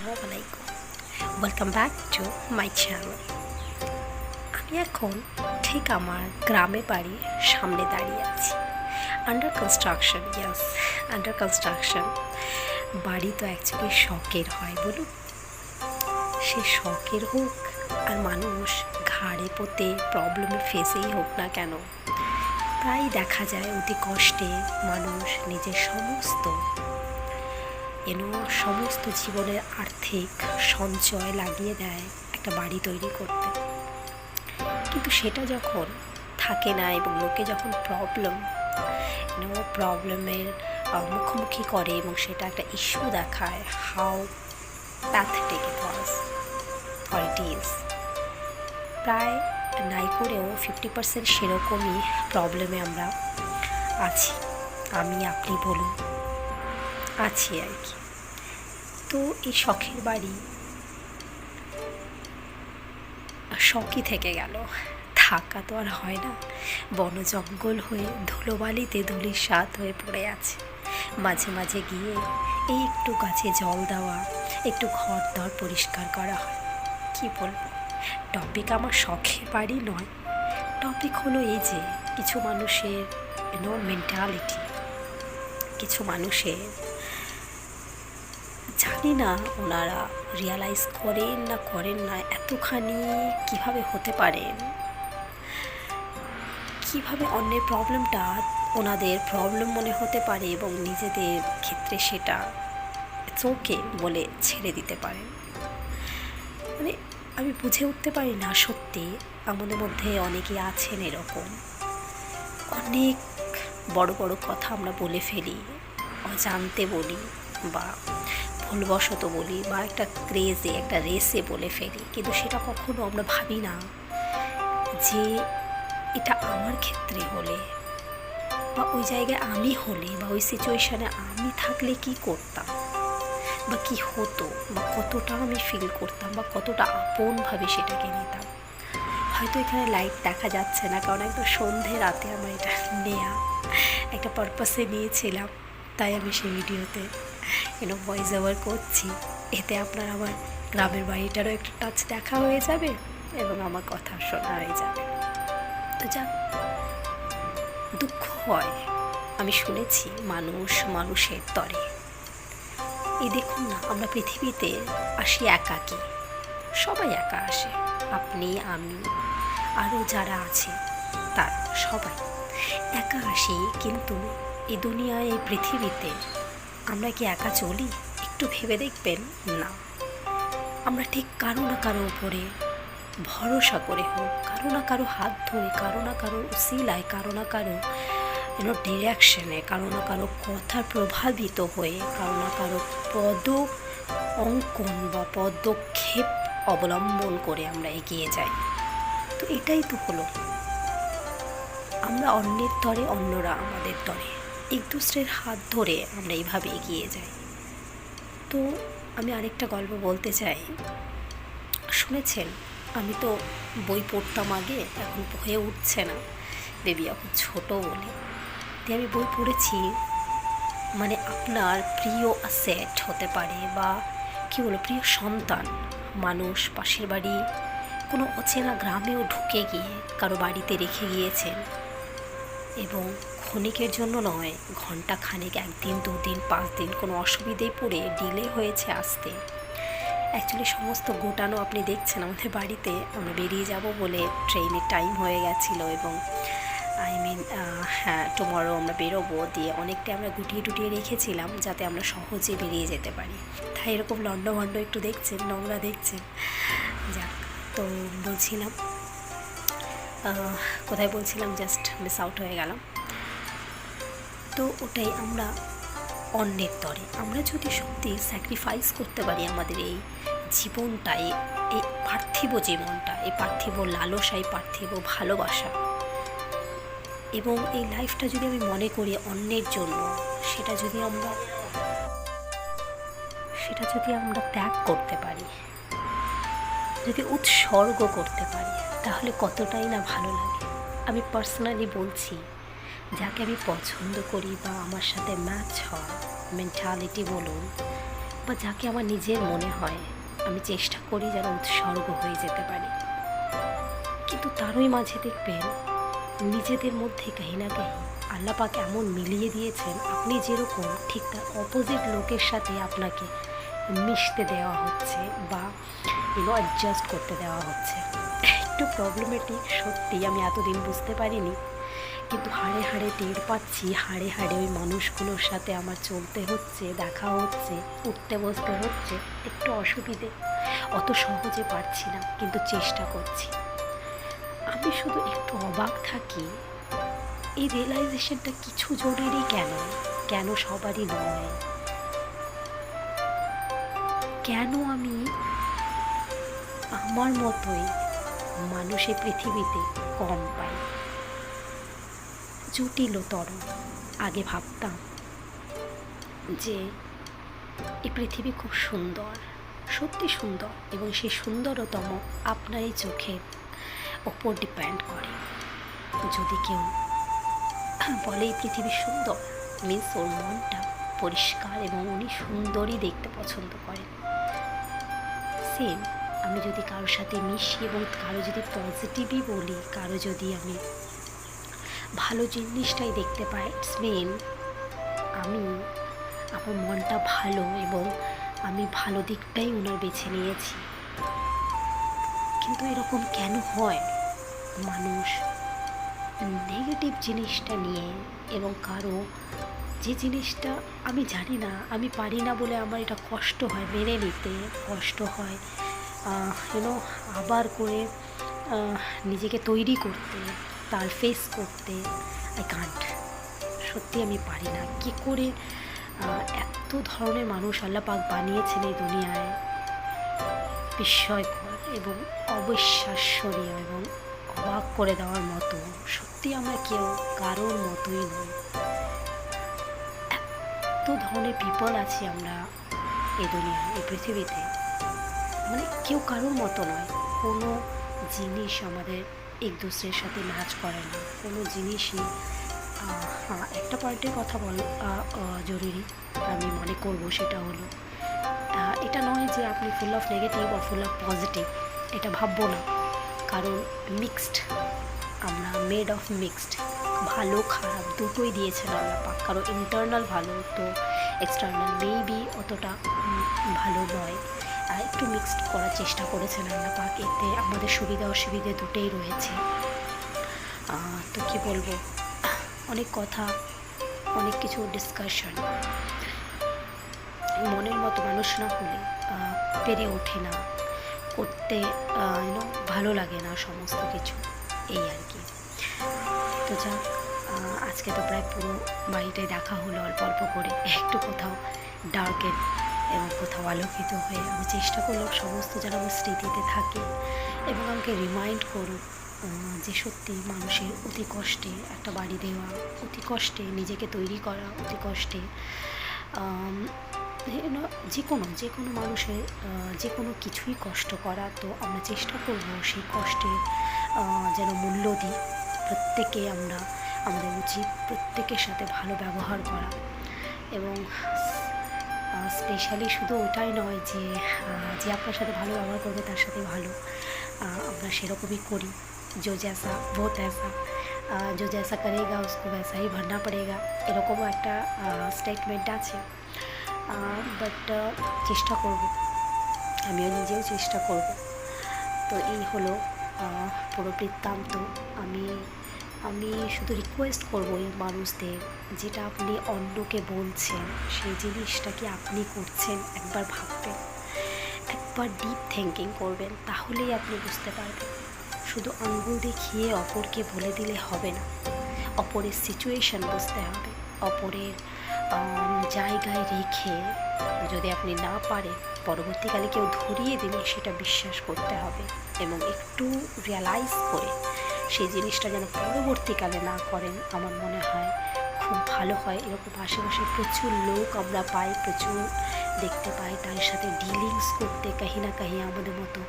আসসালামু আলাইকুম, welcome back to my channel. আমি এখন ঠিক আমার গ্রামে বাড়ির সামনে দাঁড়িয়ে আছি। আন্ডার কনস্ট্রাকশন, ইয়াস, আন্ডার কনস্ট্রাকশন। বাড়ি তো অ্যাকচুয়ালি শখের হয়, বলুন, সে শখের হোক আর মানুষ ঘাড়ে পোতে প্রবলেমে ফেসেই হোক না কেন, প্রায় দেখা যায় অতি কষ্টে মানুষ নিজের সমস্ত জীবনের আর্থিক সঞ্চয় লাগিয়ে দেয় একটা বাড়ি তৈরি করতে। কিন্তু সেটা যখন থাকে না এবং লোকে যখন প্রবলেমের মুখোমুখি করে এবং সেটা একটা ইস্যু দেখায়, হাউ প্যাথেটিক ইট ইজ, প্রায় নাই করেও 50% সেরকমই প্রবলেমে আমরা আছি। আপনি বলুন, আছি আর কি। তো এই শখের বাড়ি শখই থেকে গেল, থাকা তো আর হয় না, বন জঙ্গল হয়ে ধুলোবালিতে ধুলির স্বাদ হয়ে পড়ে আছে। মাঝে মাঝে গিয়ে এই একটু গাছে জল দেওয়া, একটু ঘর দর পরিষ্কার করা হয়। কি বলবো, টপিক আমার শখের বাড়ি নয়, টপিক হলো এই যে কিছু মানুষের মেন্টালিটি, কিছু মানুষের জানি না ওনারা রিয়ালাইজ করেন না এতখানি কিভাবে হতে পারেন, কিভাবে অন্যের প্রবলেমটা ওনাদের প্রবলেম মনে হতে পারে এবং নিজেদের ক্ষেত্রে সেটা চোখে বলে ছেড়ে দিতে পারেন। মানে আমি বুঝে উঠতে পারি না, সত্যি আমাদের মধ্যে অনেকেই আছেন এরকম। অনেক বড় বড় কথা আমরা বলে ফেলি, অজান্তে বলি বা ভুলবশত বলি বা একটা ক্রেজে একটা রেসে বলে ফেলি, কিন্তু সেটা কখনো আমরা ভাবি না যে এটা আমার ক্ষেত্রে হলে বা ওই জায়গায় আমি হলে বা ওই সিচুয়েশানে আমি থাকলে কি করতাম বা কি হতো বা কতটা আমি ফিল করতাম বা কতটা আপনভাবে সেটাকে নিতাম। হয়তো এখানে লাইট দেখা যাচ্ছে না, কারণ একদম সন্ধে রাতে আমার এটা নেয়া একটা পারপাসে নিয়েছিলাম, তাই আমি সেই ভিডিওতে ভয়েস ওভার করছি। এতে আপনার আমার গ্রামের বাড়িটারও একটু টাচ দেখা হয়ে যাবে এবং আমার কথা শোনা হয়ে যাবে। তো যাক, দুঃখ হয়, আমি শুনেছি মানুষের তরে। এই দেখুন না, আমরা পৃথিবীতে আসি একাকী, সবাই একা আসে, আপনি আমি আরও যারা আছে তারা সবাই একা আসি। কিন্তু এই দুনিয়ায়, এই পৃথিবীতে আমরা কি একা চলি? একটু ভেবে দেখবেন না, আমরা ঠিক কারো না কারো উপরে ভরসা করে হোক, কারো না কারো হাত ধরে, কারো না কারো উসিলায়, কারো না কারো ডিরেকশনে, কারো না কারো কথার প্রভাবিত হয়ে, কারো না কারো অঙ্কন বা পদক্ষেপ অবলম্বন করে আমরা এগিয়ে যাই। তো এটাই তো হলো, আমরা অন্যের তরে, অন্যরা আমাদের তরে, এক দুসরের হাত ধরে আমরা এইভাবে এগিয়ে যাই। তো আমি আরেকটা গল্প বলতে চাই। শুনেছেন, আমি তো বই পড়তাম আগে, এখন হয়ে উঠছে না, বেবি এখন ছোটো বলে, তাই আমি বই পড়েছি। মানে আপনার প্রিয় অ্যাসেট হতে পারে বা প্রিয় সন্তান মানুষ পাশের বাড়ি কোনো অচেনা গ্রামেও ঢুকে গিয়ে কারো বাড়িতে রেখে গিয়েছেন এবং ক্ষণিকের জন্য নয়, ঘন্টা খানেক, 1 দিন 2 দিন 5 দিন কোনো অসুবিধেই পড়ে ডিলে হয়েছে আসতে। অ্যাকচুয়ালি সমস্ত গোটানো আপনি দেখছেন আমাদের বাড়িতে, আমরা বেরিয়ে যাব বলে ট্রেনের টাইম হয়ে গেছিলো এবং হ্যাঁ টুমরো আমরা বেরোবো, দিয়ে অনেকটাই আমরা গুটিয়ে টুটিয়ে রেখেছিলাম যাতে আমরা সহজে বেরিয়ে যেতে পারি। তাই এরকম লন্ডভন্ড একটু দেখছেন, নোংরা দেখছেন। যাক, তো বলছিলাম, কোথায় বলছিলাম, জাস্ট মিস আউট হয়ে গেলাম। তো ওটাই, আমরা অন্যের তরে আমরা যদি সত্যি স্যাক্রিফাইস করতে পারি আমাদের এই জীবনটাই, এই পার্থিব জীবনটা, এই পার্থিব লালসা, এই পার্থিব ভালোবাসা এবং এই লাইফটা যদি আমি মনে করি অন্যের জন্য, সেটা যদি আমরা ত্যাগ করতে পারি, যদি উৎসর্গ করতে পারি, তাহলে কতটাই না ভালো লাগে। আমি পার্সোনালি বলছি, যাকে আমি পছন্দ করি বা আমার সাথে ম্যাচ হয়, মেন্টালিটি বলুন বা যাকে আমার নিজের মনে হয় আমি চেষ্টা করি যেন উৎসর্গ হয়ে যেতে পারি। কিন্তু তারই মাঝে দেখবেন নিজেদের মধ্যে কাহি না কাহি আল্লাহ পাক এমন মিলিয়ে দিয়েছেন, আপনি যেরকম ঠিক তার অপোজিট লোকের সাথে আপনাকে মিশতে দেওয়া হচ্ছে বা অ্যাডজাস্ট করতে দেওয়া হচ্ছে। একটু প্রবলেমেটিক সত্যি, আমি এতদিন বুঝতে পারিনি, কিন্তু হাড়ে হাড়ে টের পাচ্ছি, হাড়ে হাড়ে ওই মানুষগুলোর সাথে আমার চলতে হচ্ছে, দেখা হচ্ছে, উঠতে বসতে হচ্ছে, একটু অসুবিধে, অত সহজে পারছি না, কিন্তু চেষ্টা করছি। আমি শুধু একটু অবাক থাকি, এই রিয়েলাইজেশনটা কিছু জনেরই কেন, কেন সবারই নয়? কেন আমি আমার মতোই মানুষের পৃথিবীতে কম পাই? জটিলতর। আগে ভাবতাম যে এই পৃথিবী খুব সুন্দর, সত্যি সুন্দর, এবং সেই সুন্দরতম আপনারই চোখের ওপর ডিপেন্ড করে। যদি কেউ বলে এই পৃথিবী সুন্দর, মিন্স ওর মনটা পরিষ্কার এবং উনি সুন্দরই দেখতে পছন্দ করেন। সেম আমি যদি কারোর সাথে মিশি এবং কারো যদি পজিটিভই বলি, কারো যদি আমি ভালো জিনিসটাই দেখতে পাই, ইটস মিন আমি আমার মনটা ভালো এবং আমি ভালো দিকটাই ওনার বেছে নিয়েছি। কিন্তু এরকম কেন হয়? মানুষ নেগেটিভ জিনিসটা নিয়ে এবং কারো যে জিনিসটা আমি জানি না, আমি পারি না বলে আমার এটা কষ্ট হয় মেনে নিতে, কষ্ট হয় আবার করে নিজেকে তৈরি করতে, তার ফেস করতে। আই কান্ট, সত্যি আমি পারি না। কী করে এত ধরনের মানুষ আল্লাহ পাক বানিয়েছেন এই দুনিয়ায়, বিস্ময়কর এবং অবিশ্বাসনীয় এবং অবাক করে দেওয়ার মতো। সত্যি আমরা কেউ কারোর মতোই নই। এত ধরনের পিপল আছি আমরা এই দুনিয়ায়, এই পৃথিবীতে, মানে কেউ কারোর মতো নয়। কোনো জিনিস আমাদের এক দুসরের সাথে ম্যাচ করে না, কোনো জিনিসই। হ্যাঁ, একটা পার্টের কথা জরুরি আমি মনে করব, সেটা হলো এটা নয় যে আপনি ফুল অফ নেগেটিভ বা ফুল অফ পজিটিভ, এটা ভাববো না। কারণ মিক্সড, আমরা মেড অফ মিক্সড, ভালো খারাপ দুটোই দিয়েছেন আল্লাহ পাক। কারো ইন্টারনাল ভালো তো এক্সটার্নাল মেবি অতটা ভালো নয়, একটু মিক্সড করার চেষ্টা করেছেন আল্লাহ পাক। এতে আমাদের সুবিধা অসুবিধে দুটোই রয়েছে। তো কী বলবো, অনেক কথা, অনেক কিছু ডিসকাশন, মনের মতো মানুষ না হলে পেরে ওঠে না, করতে ভালো লাগে না সমস্ত কিছু, এই আর কি। তো যাক, আজকে তো প্রায় পুরো বাড়িটাই দেখা হলো অল্প অল্প করে, একটু কোথাও ডার্কেন এবং কোথাও আলোকিত হয়ে। আমি চেষ্টা করলাম সমস্ত যেন আমার স্মৃতিতে থাকে এবং আমাকে রিমাইন্ড করুক যে সত্যি মানুষের অতি কষ্টে একটা বাড়ি দেওয়া, অতি কষ্টে নিজেকে তৈরি করা, অতি কষ্টে যে কোনো মানুষের যে কোনো কিছুই কষ্ট করা। তো আমরা চেষ্টা করব সেই কষ্টের যেন মূল্য দিই। প্রত্যেকে আমরা, আমাদের উচিত প্রত্যেকের সাথে ভালো ব্যবহার করা, এবং স্পেশালি শুধু ওটাই নয় যে আপনার সাথে ভালো ব্যবহার করবে তার সাথে ভালো, আমরা সেরকমই করি। जो जैसा वो तैसा, जो जैसा करेगा उसको वैसा ही भरना पड़ेगा, এরকমও একটা স্টেটমেন্ট আছে। বাট চেষ্টা করব, আমিও নিজেও চেষ্টা করব। তো এই হলো পুরো বৃত্তান্ত। আমি শুধু রিকোয়েস্ট করব এই মানুষদের, যেটা আপনি অন্যকে বলছেন সেই জিনিসটা কি আপনি করছেন একবার ভাববেন, একবার ডিপ থিঙ্কিং করবেন, তাহলেই আপনি বুঝতে পারবেন। শুধু আঙ্গুল দেখিয়ে অপরকে বলে দিলে হবে না, অপরের সিচুয়েশান বুঝতে হবে, অপরের জায়গায় রেখে যদি আপনি না পারেন পরবর্তীকালে কেউ ধরিয়ে দিলে সেটা বিশ্বাস করতে হবে এবং একটু রিয়ালাইজ করে সেই জিনিসটা যেন পরবর্তীকালে না করেন। আমার মনে হয় খুব ভালো হয়। এরকম আশেপাশে প্রচুর লোক আমরা পাই, প্রচুর দেখতে পাই, তার সাথে ডিলিংস করতে কাহি না কাহি আমাদের মতো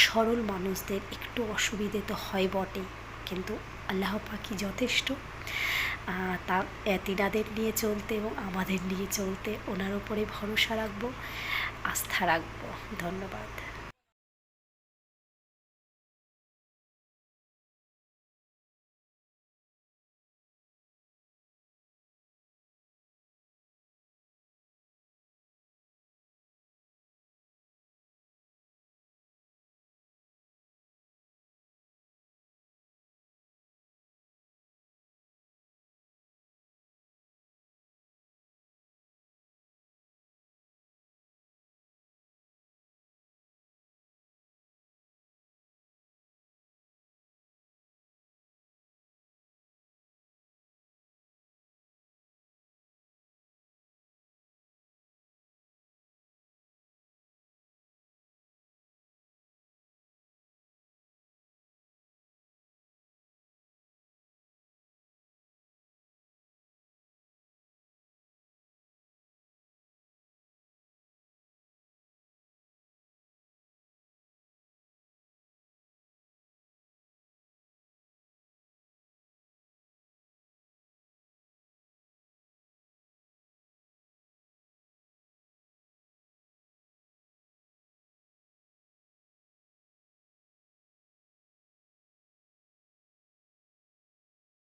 সরল মানুষদের একটু অসুবিধে তো হয় বটে, কিন্তু আল্লাহ পাকই যথেষ্ট। তা তিনাদের নিয়ে চলতে এবং আমাদের নিয়ে চলতে ওনার উপরে ভরসা রাখবো। আস্থা রাখবো। ধন্যবাদ।